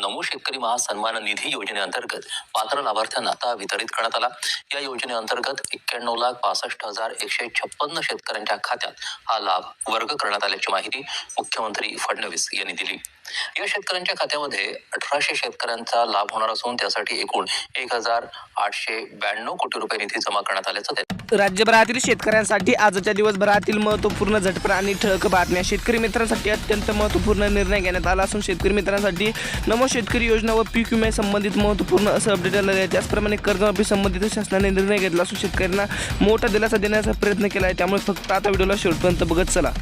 नमो शेतकरी महासन्मान निधी योजनेअंतर्गत पात्र लाभार्थ्यांना आता वितरित करण्यात आला। या योजनेअंतर्गत 91,62,156 शेतकऱ्यांच्या खात्यात हा लाभ वर्ग करण्यात आल्याची माहिती मुख्यमंत्री फडणवीस यांनी दिली। या शेतकऱ्यांच्या खात्यामध्ये 1800 शेतकऱ्यांचा लाभ होणार असून त्यासाठी एकूण 1,892 कोटी रुपये निधी जमा करण्यात आल्याचं राज्यभरातील शेतकऱ्यांसाठी आजच्या दिवसभरातील महत्त्वपूर्ण झटपट आणि ठळक बातम्या। शेतकरी मित्रांसाठी अत्यंत महत्त्वपूर्ण निर्णय घेण्यात आला असून शेतकरी मित्रांसाठी नमो शेतकरी योजना व पीक विमे संबंधित महत्त्वपूर्ण असं अपडेट आलेलं आहे। त्याचप्रमाणे कर्जमाफी संबंधित शासनाने निर्णय घेतला असून शेतकऱ्यांना मोठा दिलासा देण्याचा प्रयत्न केला आहे। त्यामुळे फक्त आता व्हिडिओला शेवटपर्यंत बघत चला।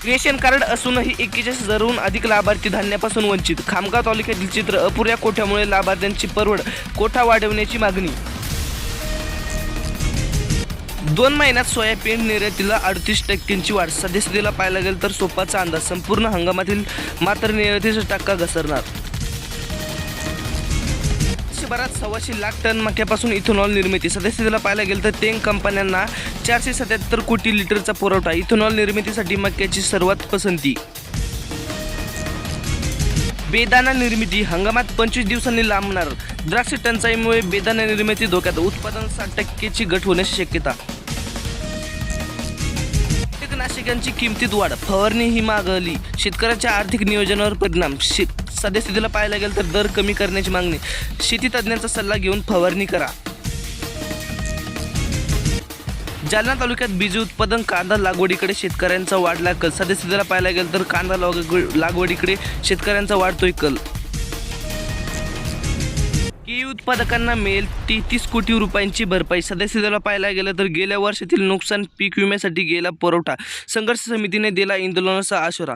रेशन कार्ड असूनही 41,000हून अधिक लाभार्थी धान्यापासून वंचित। खामगाव तालुक्यातील चित्र अपुऱ्या कोठ्यामुळे लाभार्थ्यांची परवड कोठा वाढवण्याची मागणी। 2 महिन्यात सोयाबीन निर्यातीला 38% वाढ। सद्यस्थितीला पाहायला गेलं तर सोपाचा अंदाज संपूर्ण हंगामातील मात्र निर्यातीचा टक्का घसरणार। देशभरात 1.25 लाख टन मक्यापासून इथेनॉल निर्मिती। सद्यस्थितीला पाहायला गेलं तर तेल कंपन्यांना 477 कोटी लिटरचा पुरवठा। इथेनॉल निर्मितीसाठी मक्याची सर्वात पसंती। बेदाणा निर्मिती हंगामात 25 दिवसांनी लांबणार। द्राक्ष टंचाईमुळे बेदाणा निर्मिती धोक्यात। उत्पादन 60% घट होण्याची शक्यता। कीटकनाशकांची किमतीत वाढ। फवारणी ही मागणी। शेतकऱ्याच्या आर्थिक नियोजनावर परिणाम। सद्यस्थितीला पाहायला गेलं तर दर कमी करण्याची मागणी। शेती तज्ज्ञांचा सल्ला घेऊन फवारणी करा। जालना तालुक्यात बीज उत्पादन कांदा लागवडीकडे शेतकऱ्यांचा वाढला कल। सद्यस्थितीला पाहायला गेलं तर कांदा लागवडीकडे शेतकऱ्यांचा वाढतोय कल। केळी उत्पादकांना मिळेल 33 कोटी रुपयांची भरपाई। सद्यस्थितीला पाहायला गेलं तर गेल्या वर्षातील नुकसान पीक विम्यासाठी गेला पुरवठा। संघर्ष समितीने दिला आंदोलनाचा इशारा।